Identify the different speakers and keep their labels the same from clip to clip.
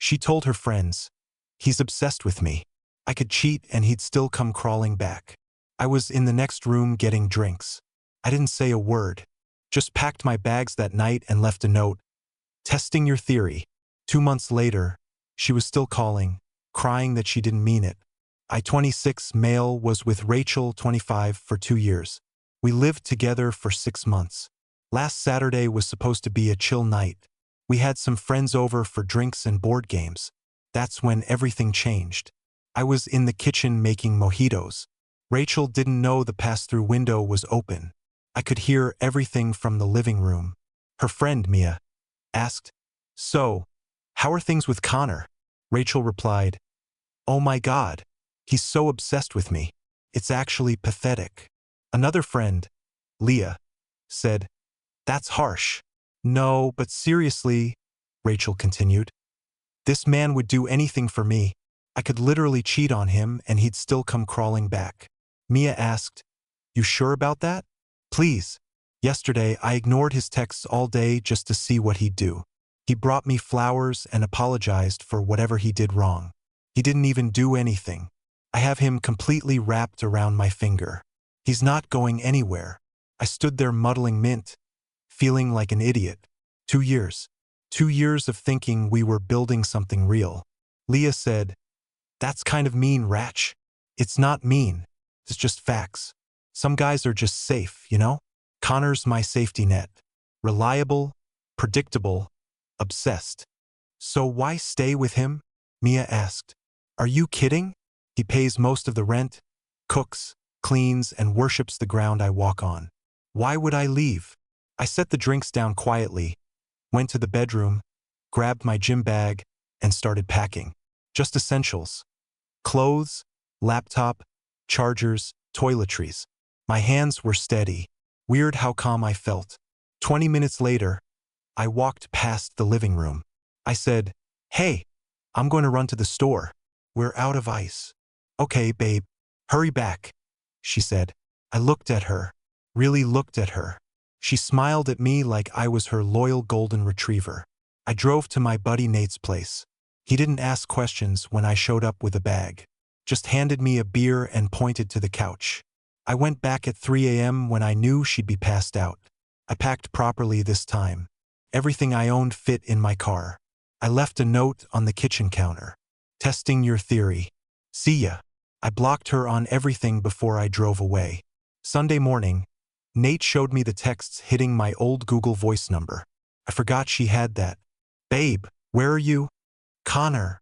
Speaker 1: She told her friends, "He's obsessed with me. I could cheat and he'd still come crawling back." I was in the next room getting drinks. I didn't say a word. Just packed my bags that night and left a note. "Testing your theory." 2 months later, she was still calling, crying that she didn't mean it. I, 26, male, was with Rachel, 25, for 2 years. We lived together for 6 months. Last Saturday was supposed to be a chill night. We had some friends over for drinks and board games. That's when everything changed. I was in the kitchen making mojitos. Rachel didn't know the pass-through window was open. I could hear everything from the living room. Her friend, Mia, asked, "So, how are things with Connor?" Rachel replied, "Oh my God, he's so obsessed with me. It's actually pathetic." Another friend, Leah, said, "That's harsh." "No, but seriously," Rachel continued, "this man would do anything for me. I could literally cheat on him and he'd still come crawling back." Mia asked, "You sure about that? Please." "Yesterday, I ignored his texts all day just to see what he'd do. He brought me flowers and apologized for whatever he did wrong. He didn't even do anything. I have him completely wrapped around my finger. He's not going anywhere." I stood there muddling mint, feeling like an idiot. 2 years. 2 years of thinking we were building something real. Leah said, "That's kind of mean, Ratch." "It's not mean. It's just facts. Some guys are just safe, you know? Connor's my safety net. Reliable, predictable, obsessed." "So why stay with him?" Mia asked. "Are you kidding? He pays most of the rent, cooks, cleans, and worships the ground I walk on. Why would I leave?" I set the drinks down quietly, went to the bedroom, grabbed my gym bag, and started packing. Just essentials. Clothes, laptop, chargers, toiletries. My hands were steady. Weird how calm I felt. 20 minutes later, I walked past the living room. I said, "Hey, I'm going to run to the store. We're out of ice." "Okay, babe. Hurry back," she said. I looked at her, really looked at her. She smiled at me like I was her loyal golden retriever. I drove to my buddy Nate's place. He didn't ask questions when I showed up with a bag. Just handed me a beer and pointed to the couch. I went back at 3 a.m. when I knew she'd be passed out. I packed properly this time. Everything I owned fit in my car. I left a note on the kitchen counter. "Testing your theory. See ya." I blocked her on everything before I drove away. Sunday morning, Nate showed me the texts hitting my old Google Voice number. I forgot she had that. "Babe, where are you?" Connor,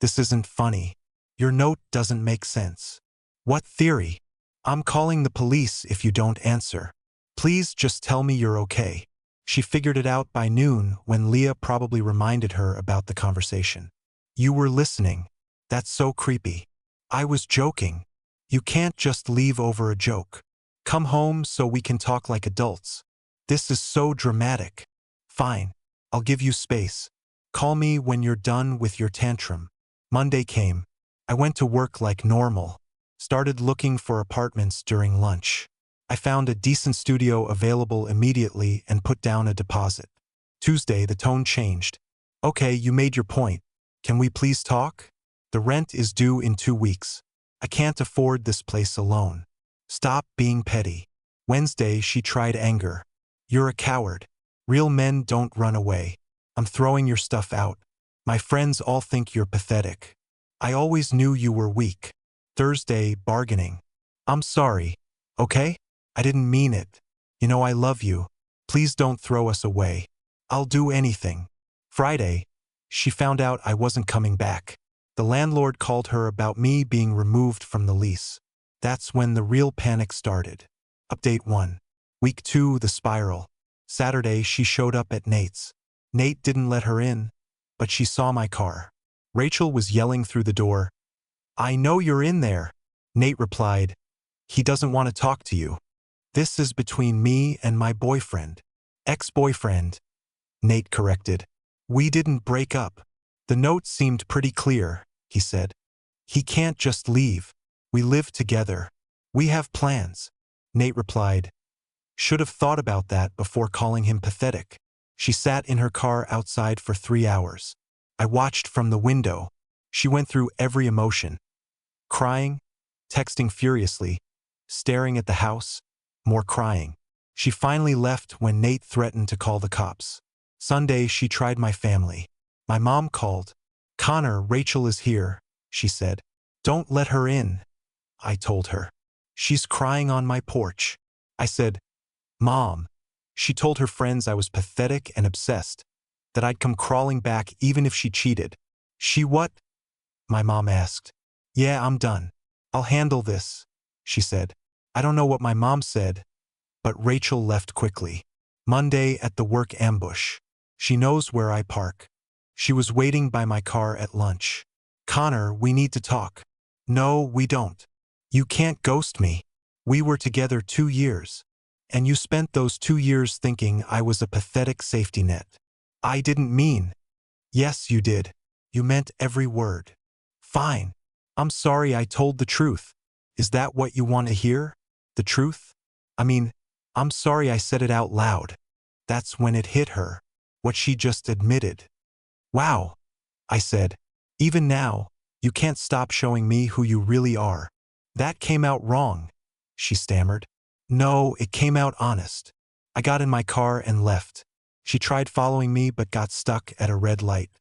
Speaker 1: this isn't funny. Your note doesn't make sense." "What theory?" "I'm calling the police if you don't answer. Please just tell me you're okay." She figured it out by noon when Leah probably reminded her about the conversation. "You were listening. That's so creepy." "I was joking. You can't just leave over a joke. Come home so we can talk like adults. This is so dramatic." "Fine. I'll give you space. Call me when you're done with your tantrum." Monday came. I went to work like normal. Started looking for apartments during lunch. I found a decent studio available immediately and put down a deposit. Tuesday, the tone changed. "Okay, you made your point. Can we please talk? The rent is due in 2 weeks. I can't afford this place alone. Stop being petty." Wednesday, she tried anger. "You're a coward. Real men don't run away. I'm throwing your stuff out. My friends all think you're pathetic. I always knew you were weak." Thursday, bargaining. "I'm sorry, okay? I didn't mean it. You know I love you. Please don't throw us away. I'll do anything." Friday, she found out I wasn't coming back. The landlord called her about me being removed from the lease. That's when the real panic started. Update 1. Week 2, the spiral. Saturday, she showed up at Nate's. Nate didn't let her in, but she saw my car. Rachel was yelling through the door. "I know you're in there." Nate replied, "He doesn't want to talk to you. This is between me and my boyfriend." "Ex-boyfriend," Nate corrected. "We didn't break up." "The note seemed pretty clear," he said. "He can't just leave. We live together. We have plans." Nate replied, "Should have thought about that before calling him pathetic." She sat in her car outside for 3 hours. I watched from the window. She went through every emotion. Crying, texting furiously, staring at the house, more crying. She finally left when Nate threatened to call the cops. Sunday, she tried my family. My mom called. Connor, Rachel is here, she said. Don't let her in, I told her. She's crying on my porch. I said, Mom. She told her friends I was pathetic and obsessed, that I'd come crawling back even if she cheated. She what? My mom asked. Yeah, I'm done. I'll handle this, she said. I don't know what my mom said, but Rachel left quickly. Monday at the work ambush. She knows where I park. She was waiting by my car at lunch. Connor, we need to talk. No, we don't. You can't ghost me. We were together 2 years. And you spent those 2 years thinking I was a pathetic safety net. I didn't mean. Yes, you did. You meant every word. Fine. I'm sorry I told the truth. Is that what you want to hear? The truth? I mean, I'm sorry I said it out loud. That's when it hit her. What she just admitted. Wow, I said. Even now, you can't stop showing me who you really are. That came out wrong, she stammered. No, it came out honest. I got in my car and left. She tried following me but got stuck at a red light.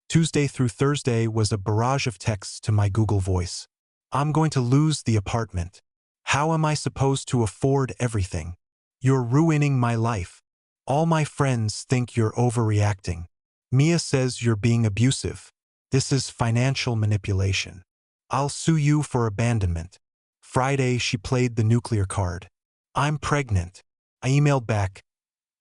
Speaker 1: Tuesday through Thursday was a barrage of texts to my Google Voice. I'm going to lose the apartment. How am I supposed to afford everything? You're ruining my life. All my friends think you're overreacting. Mia says you're being abusive. This is financial manipulation. I'll sue you for abandonment. Friday, she played the nuclear card. I'm pregnant. I emailed back.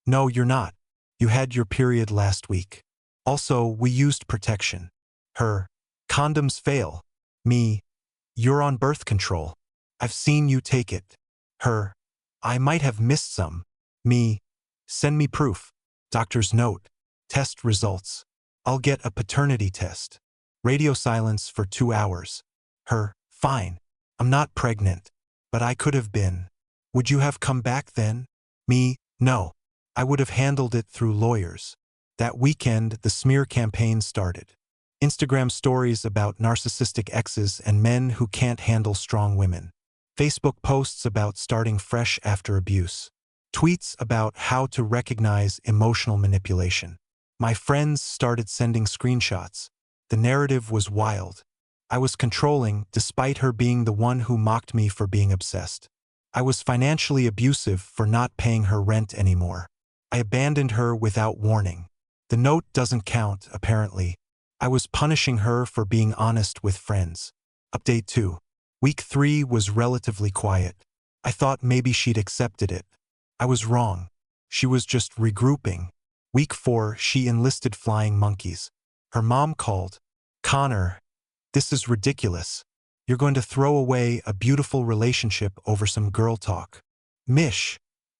Speaker 1: No, you're not. You had your period last week. Also, we used protection. Her. Condoms fail. Me. You're on birth control. I've seen you take it. Her. I might have missed some. Me. Send me proof. Doctor's note. Test results. I'll get a paternity test. Radio silence for 2 hours. Her. Fine. I'm not pregnant. But I could have been. Would you have come back then? Me. No. I would have handled it through lawyers. That weekend, the smear campaign started. Instagram stories about narcissistic exes and men who can't handle strong women. Facebook posts about starting fresh after abuse. Tweets about how to recognize emotional manipulation. My friends started sending screenshots. The narrative was wild. I was controlling, despite her being the one who mocked me for being obsessed. I was financially abusive for not paying her rent anymore. I abandoned her without warning. The note doesn't count, apparently. I was punishing her for being honest with friends. Update 2. Week 3 was relatively quiet. I thought maybe she'd accepted it. I was wrong. She was just regrouping. Week 4, she enlisted flying monkeys. Her mom called. Connor, this is ridiculous. You're going to throw away a beautiful relationship over some girl talk. Mish.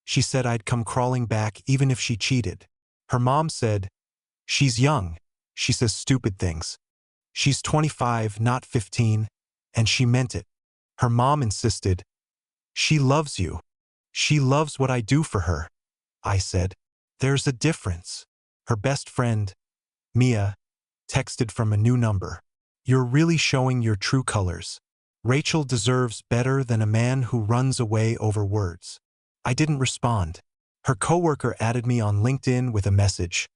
Speaker 1: She said I'd come crawling back even if she cheated. Her mom said, she's young. She says stupid things. She's 25, not 15, and she meant it. Her mom insisted, she loves you. She loves what I do for her. I said, there's a difference. Her best friend, Mia, texted from a new number. You're really showing your true colors. Rachel deserves better than a man who runs away over words. I didn't respond. Her coworker added me on LinkedIn with a message.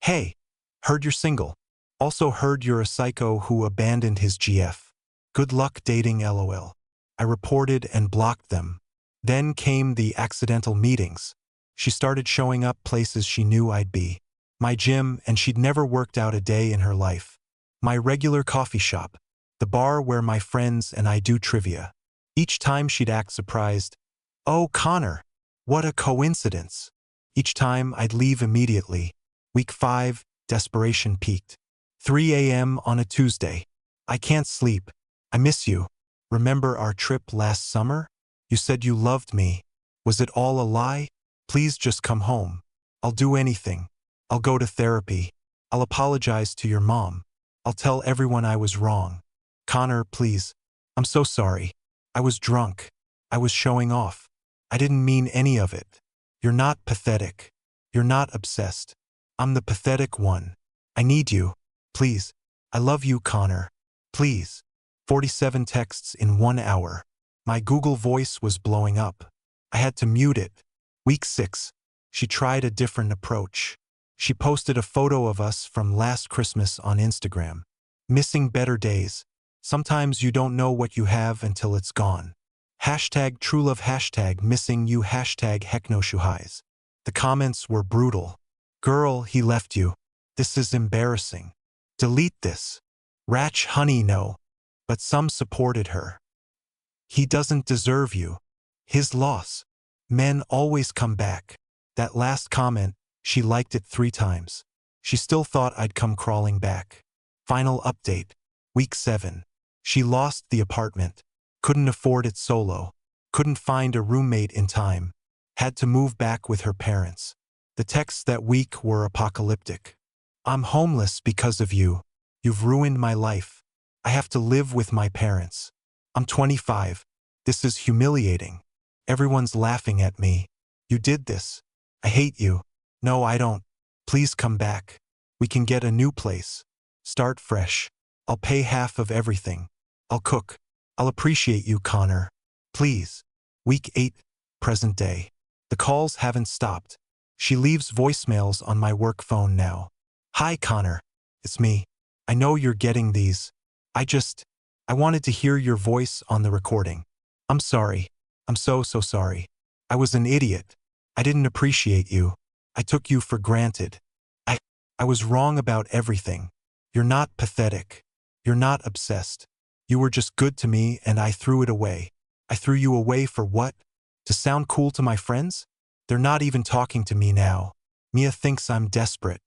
Speaker 1: Hey, heard you're single. Also heard you're a psycho who abandoned his GF. Good luck dating LOL. I reported and blocked them. Then came the accidental meetings. She started showing up places she knew I'd be. My gym, and she'd never worked out a day in her life. My regular coffee shop. The bar where my friends and I do trivia. Each time she'd act surprised. Oh, Connor, what a coincidence. Each time I'd leave immediately. Week 5, desperation peaked. 3 a.m. on a Tuesday. I can't sleep. I miss you. Remember our trip last summer? You said you loved me. Was it all a lie? Please just come home. I'll do anything. I'll go to therapy. I'll apologize to your mom. I'll tell everyone I was wrong. Connor, please. I'm so sorry. I was drunk. I was showing off. I didn't mean any of it. You're not pathetic. You're not obsessed. I'm the pathetic one. I need you. Please. I love you, Connor. Please. 47 texts in 1 hour. My Google Voice was blowing up. I had to mute it. Week 6. She tried a different approach. She posted a photo of us from last Christmas on Instagram. Missing better days. Sometimes you don't know what you have until it's gone. Hashtag truelove, hashtag missing you, hashtag hecknoshuhais. The comments were brutal. Girl, he left you. This is embarrassing. Delete this. Ratch honey no. But some supported her. He doesn't deserve you. His loss. Men always come back. That last comment, she liked it 3 times. She still thought I'd come crawling back. Final update. Week 7. She lost the apartment. Couldn't afford it solo. Couldn't find a roommate in time. Had to move back with her parents. The texts that week were apocalyptic. I'm homeless because of you. You've ruined my life. I have to live with my parents. I'm 25. This is humiliating. Everyone's laughing at me. You did this. I hate you. No, I don't. Please come back. We can get a new place. Start fresh. I'll pay half of everything. I'll cook. I'll appreciate you, Connor. Please. Week 8. Present day. The calls haven't stopped. She leaves voicemails on my work phone now. Hi, Connor. It's me. I know you're getting these. I wanted to hear your voice on the recording. I'm sorry. I'm so sorry. I was an idiot. I didn't appreciate you. I took you for granted. I was wrong about everything. You're not pathetic. You're not obsessed. You were just good to me and I threw it away. I threw you away for what? To sound cool to my friends? They're not even talking to me now. Mia thinks I'm desperate.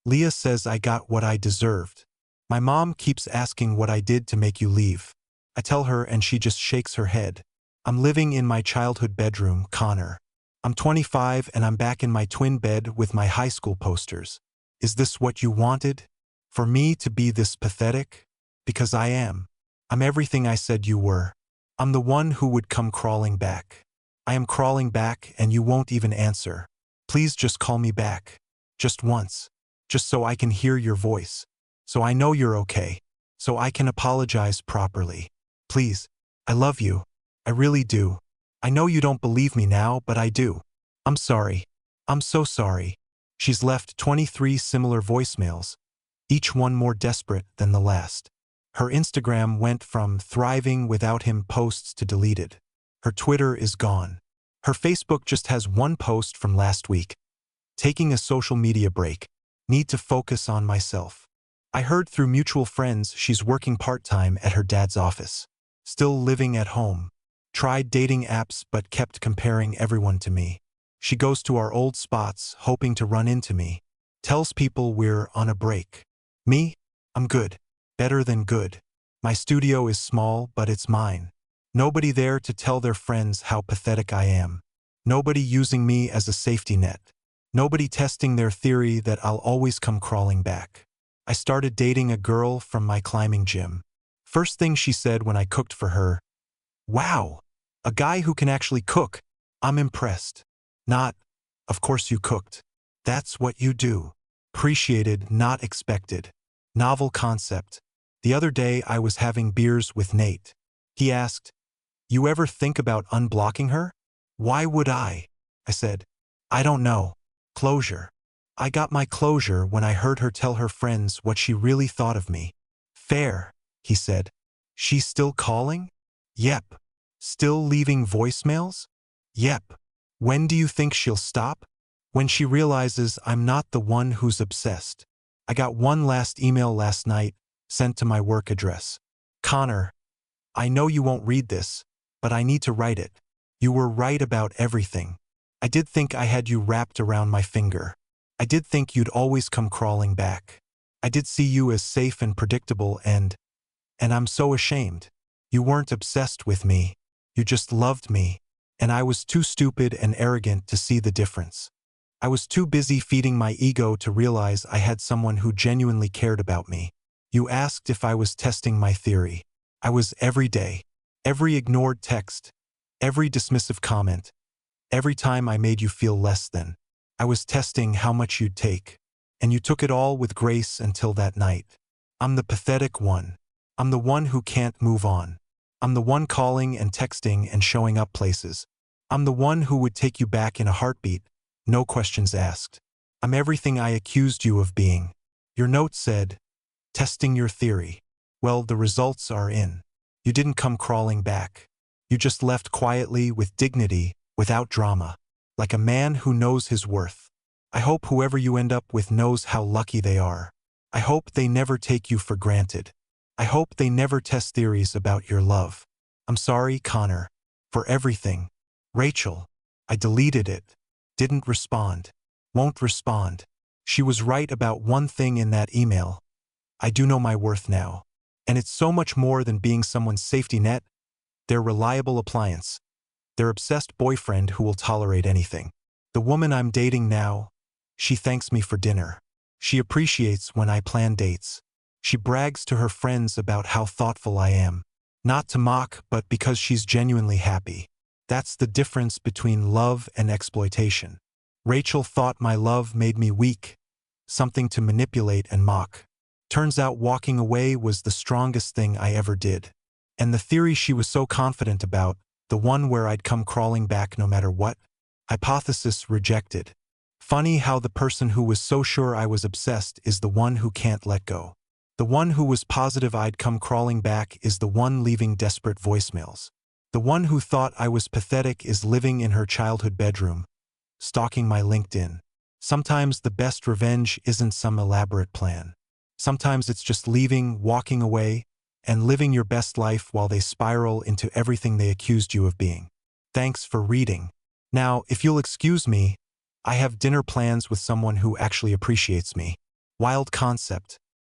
Speaker 1: Leah says I got what I deserved. My mom keeps asking what I did to make you leave. I tell her and she just shakes her head. I'm living in my childhood bedroom, Connor. I'm 25 and I'm back in my twin bed with my high school posters. Is this what you wanted? For me to be this pathetic? Because I am. I'm everything I said you were. I'm the one who would come crawling back. I am crawling back and you won't even answer. Please just call me back. Just once. Just so I can hear your voice. So I know you're okay. So I can apologize properly. Please. I love you. I really do. I know you don't believe me now, but I do. I'm sorry. I'm so sorry. She's left 23 similar voicemails, each one more desperate than the last. Her Instagram went from thriving without him posts to deleted. Her Twitter is gone. Her Facebook just has one post from last week. Taking a social media break. Need to focus on myself. I heard through mutual friends she's working part-time at her dad's office. Still living at home. Tried dating apps but kept comparing everyone to me. She goes to our old spots hoping to run into me. Tells people we're on a break. Me? I'm good. Better than good. My studio is small but it's mine. Nobody there to tell their friends how pathetic I am. Nobody using me as a safety net. Nobody testing their theory that I'll always come crawling back. I started dating a girl from my climbing gym. First thing she said when I cooked for her, "Wow, a guy who can actually cook. I'm impressed." Not, "Of course you cooked. That's what you do." Appreciated, not expected. Novel concept. The other day I was having beers with Nate. He asked, "You ever think about unblocking her?" "Why would I?" I said, "I don't know. Closure." I got my closure when I heard her tell her friends what she really thought of me. "Fair," he said. "She's still calling?" "Yep." "Still leaving voicemails?" "Yep." "When do you think she'll stop?" "When she realizes I'm not the one who's obsessed." I got one last email last night, sent to my work address. "Connor, I know you won't read this, but I need to write it. You were right about everything. I did think I had you wrapped around my finger. I did think you'd always come crawling back. I did see you as safe and predictable and I'm so ashamed. You weren't obsessed with me. You just loved me. And I was too stupid and arrogant to see the difference. I was too busy feeding my ego to realize I had someone who genuinely cared about me. You asked if I was testing my theory. I was every day. Every ignored text. Every dismissive comment. Every time I made you feel less than. I was testing how much you'd take. And you took it all with grace until that night. I'm the pathetic one. I'm the one who can't move on. I'm the one calling and texting and showing up places. I'm the one who would take you back in a heartbeat, no questions asked. I'm everything I accused you of being. Your note said, testing your theory. Well, the results are in. You didn't come crawling back. You just left quietly, with dignity, without drama, like a man who knows his worth. I hope whoever you end up with knows how lucky they are. I hope they never take you for granted. I hope they never test theories about your love. I'm sorry, Connor, for everything. Rachel. I deleted it. Didn't respond. Won't respond. She was right about one thing in that email. I do know my worth now. And it's so much more than being someone's safety net. Their reliable appliance. Their obsessed boyfriend who will tolerate anything. The woman I'm dating now, she thanks me for dinner. She appreciates when I plan dates. She brags to her friends about how thoughtful I am. Not to mock, but because she's genuinely happy. That's the difference between love and exploitation. Rachel thought my love made me weak, something to manipulate and mock. Turns out walking away was the strongest thing I ever did. And the theory she was so confident about, the one where I'd come crawling back no matter what, hypothesis rejected. Funny how the person who was so sure I was obsessed is the one who can't let go. The one who was positive I'd come crawling back is the one leaving desperate voicemails. The one who thought I was pathetic is living in her childhood bedroom, stalking my LinkedIn. Sometimes the best revenge isn't some elaborate plan. Sometimes it's just leaving, walking away, and living your best life while they spiral into everything they accused you of being. Thanks for reading. Now, if you'll excuse me, I have dinner plans with someone who actually appreciates me. Wild concept.